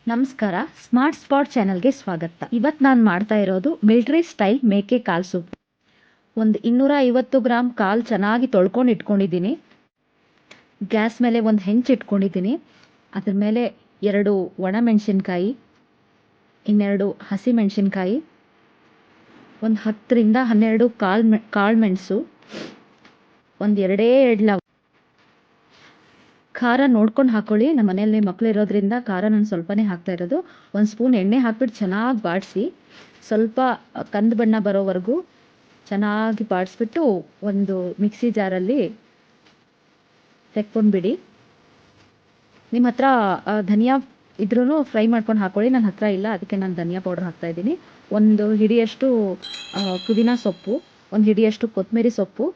ನಮಸ್ಕಾರ, smart spot ಚಾನಲ್ಗೆ ಸ್ವಾಗತ. ಇವತ್ತು ನಾನು ಮಾಡ್ತಾ ಇರೋದು ಮಿಲಿಟರಿ ಸ್ಟೈಲ್ ಮೇಕೆ ಕಾಲ್ ಸೂಪ್. ಒಂದು 250 ಗ್ರಾಮ್ ಕಾಲು ಚೆನ್ನಾಗಿ ತೊಳ್ಕೊಂಡು ಇಟ್ಕೊಂಡಿದ್ದೀನಿ. ಗ್ಯಾಸ್ ಮೇಲೆ ಒಂದು ಹೆಂಚು ಇಟ್ಕೊಂಡಿದ್ದೀನಿ. ಅದ್ರ ಮೇಲೆ 2 ಒಣಮೆಣಸಿನ್ಕಾಯಿ, ಇನ್ನೆರಡು ಹಸಿಮೆಣಸಿನ್ಕಾಯಿ, ಒಂದು 10 ರಿಂದ 12 ಕಾಳು ಮೆಣಸು, ಒಂದು 2 ಲವಂಗ. ಖಾರ ನೋಡ್ಕೊಂಡು ಹಾಕೊಳ್ಳಿ. ನಮ್ಮ ಮನೆಯಲ್ಲಿ ಮಕ್ಕಳು ಇರೋದ್ರಿಂದ ಖಾರ ನಾನು ಸ್ವಲ್ಪನೇ ಹಾಕ್ತಾ ಇರೋದು. 1 ಸ್ಪೂನ್ ಎಣ್ಣೆ ಹಾಕ್ಬಿಟ್ಟು ಚೆನ್ನಾಗಿ ಬಾಡಿಸಿ, ಸ್ವಲ್ಪ ಕಂದು ಬಣ್ಣ ಬರೋವರೆಗೂ ಚೆನ್ನಾಗಿ ಬಾಡಿಸ್ಬಿಟ್ಟು ಒಂದು ಮಿಕ್ಸಿ ಜಾರಲ್ಲಿ ತೆಕ್ಕೊಂಡ್ಬಿಡಿ. ನಿಮ್ಮ ಹತ್ರ ಧನಿಯಾ ಇದ್ರೂ ಫ್ರೈ ಮಾಡ್ಕೊಂಡು ಹಾಕೊಳ್ಳಿ. ನನ್ನ ಹತ್ರ ಇಲ್ಲ, ಅದಕ್ಕೆ ನಾನು ಧನಿಯಾ ಪೌಡರ್ ಹಾಕ್ತಾಯಿದ್ದೀನಿ. ಒಂದು ಹಿಡಿಯಷ್ಟು ಪುದೀನ ಸೊಪ್ಪು, ಒಂದು ಹಿಡಿಯಷ್ಟು ಕೊತ್ತಂಬರಿ ಸೊಪ್ಪು.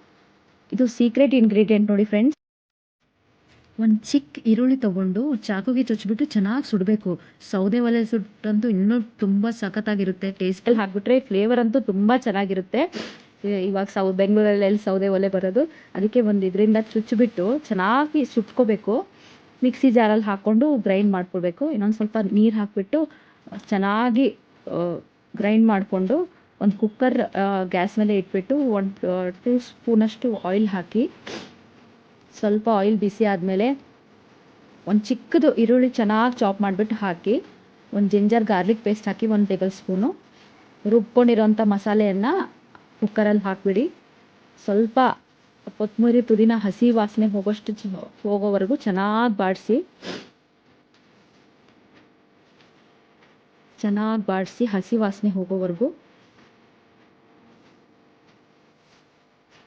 ಇದು ಸೀಕ್ರೆಟ್ ಇಂಗ್ರೀಡಿಯೆಂಟ್ ನೋಡಿ ಫ್ರೆಂಡ್ಸ್. ಒಂದು ಚಿಕ್ಕ ಈರುಳ್ಳಿ ತೊಗೊಂಡು ಚಾಕುಗೆ ಚುಚ್ಚಿಬಿಟ್ಟು ಚೆನ್ನಾಗಿ ಸುಡಬೇಕು. ಸೌದೆ ಒಲೆ ಸುಟ್ಟಂತೂ ಇನ್ನೂ ತುಂಬ ಸಖತ್ತಾಗಿರುತ್ತೆ. ಟೇಸ್ಟಲ್ಲಿ ಹಾಕ್ಬಿಟ್ರೆ ಫ್ಲೇವರ್ ಅಂತೂ ತುಂಬ ಚೆನ್ನಾಗಿರುತ್ತೆ. ಇವಾಗ ಬೆಂಗಳೂರಲ್ಲಿ ಸೌದೆ ಒಲೆ ಬರೋದು, ಅದಕ್ಕೆ ಒಂದು ಇದರಿಂದ ಚುಚ್ಚಿಬಿಟ್ಟು ಚೆನ್ನಾಗಿ ಸುಟ್ಕೋಬೇಕು. ಮಿಕ್ಸಿ ಜಾರಲ್ಲಿ ಹಾಕ್ಕೊಂಡು ಗ್ರೈಂಡ್ ಮಾಡ್ಕೊಳ್ಬೇಕು. ಇನ್ನೊಂದು ಸ್ವಲ್ಪ ನೀರು ಹಾಕಿಬಿಟ್ಟು ಚೆನ್ನಾಗಿ ಗ್ರೈಂಡ್ ಮಾಡಿಕೊಂಡು ಒಂದು ಕುಕ್ಕರ್ ಗ್ಯಾಸ್ ಮೇಲೆ ಇಟ್ಬಿಟ್ಟು 2 ಸ್ಪೂನಷ್ಟು ಆಯಿಲ್ ಹಾಕಿ, ಸ್ವಲ್ಪ ಆಯಿಲ್ ಬಿಸಿ ಆದಮೇಲೆ ಒಂದು ಚಿಕ್ಕದು ಈರುಳ್ಳಿ ಚೆನ್ನಾಗಿ ಚಾಪ್ ಮಾಡಿಬಿಟ್ಟು ಹಾಕಿ, ಒಂದು ಜಿಂಜರ್ ಗಾರ್ಲಿಕ್ ಪೇಸ್ಟ್ ಹಾಕಿ 1 ಟೇಬಲ್ ಸ್ಪೂನು ರುಬ್ಕೊಂಡಿರೋಂಥ ಮಸಾಲೆಯನ್ನು ಕುಕ್ಕರಲ್ಲಿ ಹಾಕಿಬಿಡಿ. ಸ್ವಲ್ಪ ಕೊತ್ತಂಬರಿ ಪುದೀನ ಹಸಿ ವಾಸನೆ ಹೋಗೋವರೆಗೂ ಚೆನ್ನಾಗಿ ಬಾಡಿಸಿ ಹಸಿ ವಾಸನೆ ಹೋಗೋವರೆಗೂ.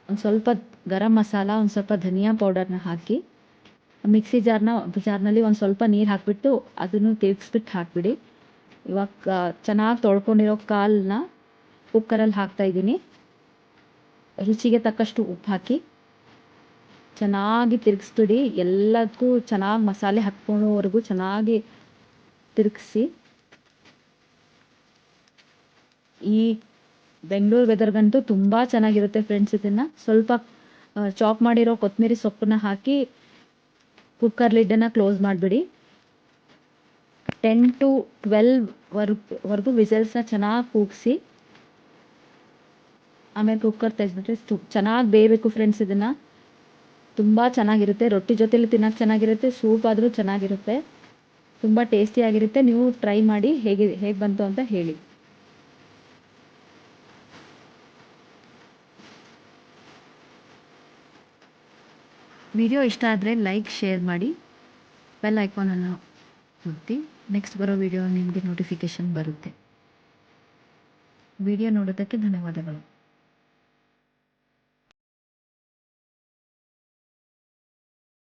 ಒಂದು ಸ್ವಲ್ಪ ಗರಂ ಮಸಾಲ, ಒಂದು ಸ್ವಲ್ಪ ಧನಿಯಾ ಪೌಡರ್ನ ಹಾಕಿ ಮಿಕ್ಸಿ ಜಾರ್ನಲ್ಲಿ ಒಂದು ಸ್ವಲ್ಪ ನೀರು ಹಾಕಿಬಿಟ್ಟು ಅದನ್ನು ತಿರುಗಿಸ್ಬಿಟ್ಟು ಹಾಕಿಬಿಡಿ. ಇವಾಗ ಚೆನ್ನಾಗಿ ತೊಳ್ಕೊಂಡಿರೋ ಕಾಲನ್ನ ಕುಕ್ಕರಲ್ಲಿ ಹಾಕ್ತಾಯಿದ್ದೀನಿ. ರುಚಿಗೆ ತಕ್ಕಷ್ಟು ಉಪ್ಪು ಹಾಕಿ ಚೆನ್ನಾಗಿ ತಿರುಗಿಸ್ಬಿಡಿ. ಎಲ್ಲದಕ್ಕೂ ಚೆನ್ನಾಗಿ ಮಸಾಲೆ ಹತ್ಕೊಳ್ಳೋವರೆಗೂ ಚೆನ್ನಾಗಿ ತಿರುಗಿಸಿ. ಈ ಬೆಂಗಳೂರು ವೆದರ್ಗಂತೂ ತುಂಬ ಚೆನ್ನಾಗಿರುತ್ತೆ ಫ್ರೆಂಡ್ಸ್. ಇದನ್ನು ಸ್ವಲ್ಪ ಚಾಪ್ ಮಾಡಿರೋ ಕೊತ್ತಂಬರಿ ಸೊಪ್ಪನ್ನ ಹಾಕಿ ಕುಕ್ಕರ್ ಲಿಡ್ಡನ್ನು ಕ್ಲೋಸ್ ಮಾಡಿಬಿಡಿ. 10 to 12 ವಿಸಲ್ಸ್ನ ಚೆನ್ನಾಗಿ ಕೂಗಿಸಿ ಆಮೇಲೆ ಕುಕ್ಕರ್ ತೆಗೆದ್ಬಿಟ್ರೆ ಚೆನ್ನಾಗಿ ಬೇಯಬೇಕು ಫ್ರೆಂಡ್ಸ್. ಇದನ್ನು ತುಂಬ ಚೆನ್ನಾಗಿರುತ್ತೆ. ರೊಟ್ಟಿ ಜೊತೆಲಿ ತಿನ್ನೋಕ್ಕೆ ಚೆನ್ನಾಗಿರುತ್ತೆ, ಸೂಪ್ ಆದರೂ ಚೆನ್ನಾಗಿರುತ್ತೆ, ತುಂಬ ಟೇಸ್ಟಿಯಾಗಿರುತ್ತೆ. ನೀವು ಟ್ರೈ ಮಾಡಿ, ಹೇಗೆ ಬಂತು ಅಂತ ಹೇಳಿ. ವಿಡಿಯೋ ಇಷ್ಟ ಆದರೆ ಲೈಕ್, ಶೇರ್ ಮಾಡಿ, ಬೆಲ್ ಐಕಾನನ್ನು ಒತ್ತಿ. ನೆಕ್ಸ್ಟ್ ಬರೋ ವಿಡಿಯೋ ನಿಮಗೆ ನೋಟಿಫಿಕೇಷನ್ ಬರುತ್ತೆ. ವಿಡಿಯೋ ನೋಡೋದಕ್ಕೆ ಧನ್ಯವಾದಗಳು.